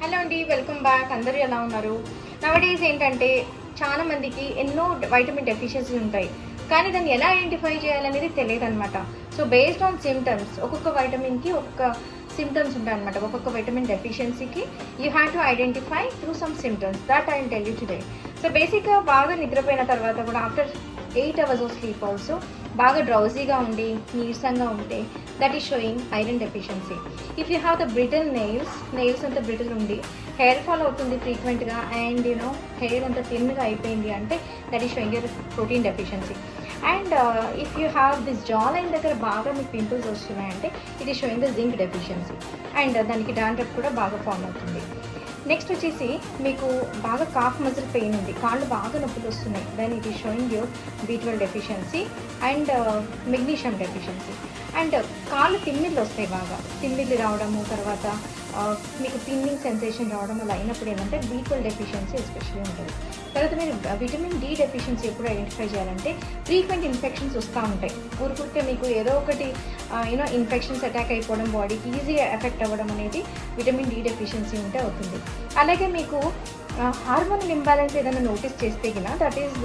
Hello అండి, welcome back. అందరూ ఎలా ఉన్నారు? నవడేస్ ఏంటంటే చాలా మందికి ఎన్నో వైటమిన్ డెఫిషియన్సీ ఉంటాయి, కానీ దాన్ని ఎలా ఐడెంటిఫై చేయాలనేది తెలియదు అనమాట. సో బేస్డ్ ఆన్ సిమ్టమ్స్, ఒక్కొక్క వైటమిన్కి ఒక్కొక్క సిమ్టమ్స్ ఉంటాయి అనమాట. ఒక్కొక్క వైటమిన్ డెఫిషియన్సీకి you have to identify through some symptoms that I will tell you today. So బేసిక్గా బాగా నిద్రపోయిన తర్వాత కూడా after 8 hours of sleep also బాగా డ్రౌజీగా ఉండి నీరసంగా ఉంటే that is showing iron deficiency. If you have the brittle nails అంతా బ్రిటిల్ ఉండి హెయిర్ ఫాల్ అవుతుంది ఫ్రీక్వెంట్గా అండ్ హెయిర్ అంతా థిన్గా అయిపోయింది అంటే that is showing your protein deficiency. And if you have this jaw line దగ్గర బాగా మీకు పింపుల్స్ వస్తున్నాయంటే it is showing the zinc deficiency and దానికి డాండ్రఫ్ కూడా బాగా ఫామ్ అవుతుంది. నెక్స్ట్ వచ్చేసి మీకు బాగా కాఫ్ మజిల్ పెయిన్ ఉంది, కాళ్ళు బాగా నొప్పులు వస్తున్నాయి, then it is showing your B12 deficiency and magnesium deficiency. And కాళ్ళు తిమ్మిళ్ళు వస్తాయి, బాగా తిమ్మిళ్ళు రావడము, తర్వాత మీకు పిన్నింగ్ సెన్సేషన్ రావడం అలా అయినప్పుడు ఏంటంటే B12 డెఫిషియన్సీ ఎస్పెషల్లీ ఉంటుంది. తర్వాత మీరు విటమిన్ D డెఫిషియన్సీ ఎప్పుడు ఐడెంటిఫై చేయాలంటే ఫ్రీక్వెంట్ ఇన్ఫెక్షన్స్ వస్తూ ఉంటాయి. ఊరుకుంటే మీకు ఏదో ఒకటి ఇన్ఫెక్షన్స్ అటాక్ అయిపోవడం, బాడీకి ఈజీగా ఎఫెక్ట్ అవ్వడం అనేది విటమిన్ D డెఫిషియన్సీ ఉంటే అవుతుంది. అలాగే మీకు హార్మోనల్ ఇంబ్యాలెన్స్ ఏదైనా నోటీస్ చేస్తే కినా that is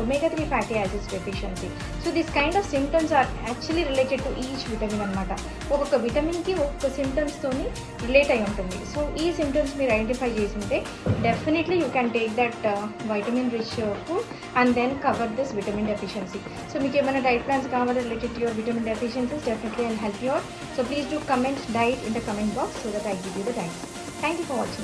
omega-3 fatty acids deficiency. So this kind of symptoms are actually related to each vitamin అనమాట. ఒక్కొక్క విటమిన్కి ఒక్కొక్క సిమ్టమ్స్తోని రిలేట్ అయి ఉంటుంది. సో ఈ సిమ్టమ్స్ మీరు ఐడెంటిఫై చేసి ఉంటే definitely you can take that vitamin rich food and then cover this vitamin deficiency. So మీకు ఏమైనా డైట్ ప్లాన్స్ కావాలి related to your vitamin deficiencies, definitely I will help you out. So please do comment diet in the comment box so that I give you the diet. Thank you for watching.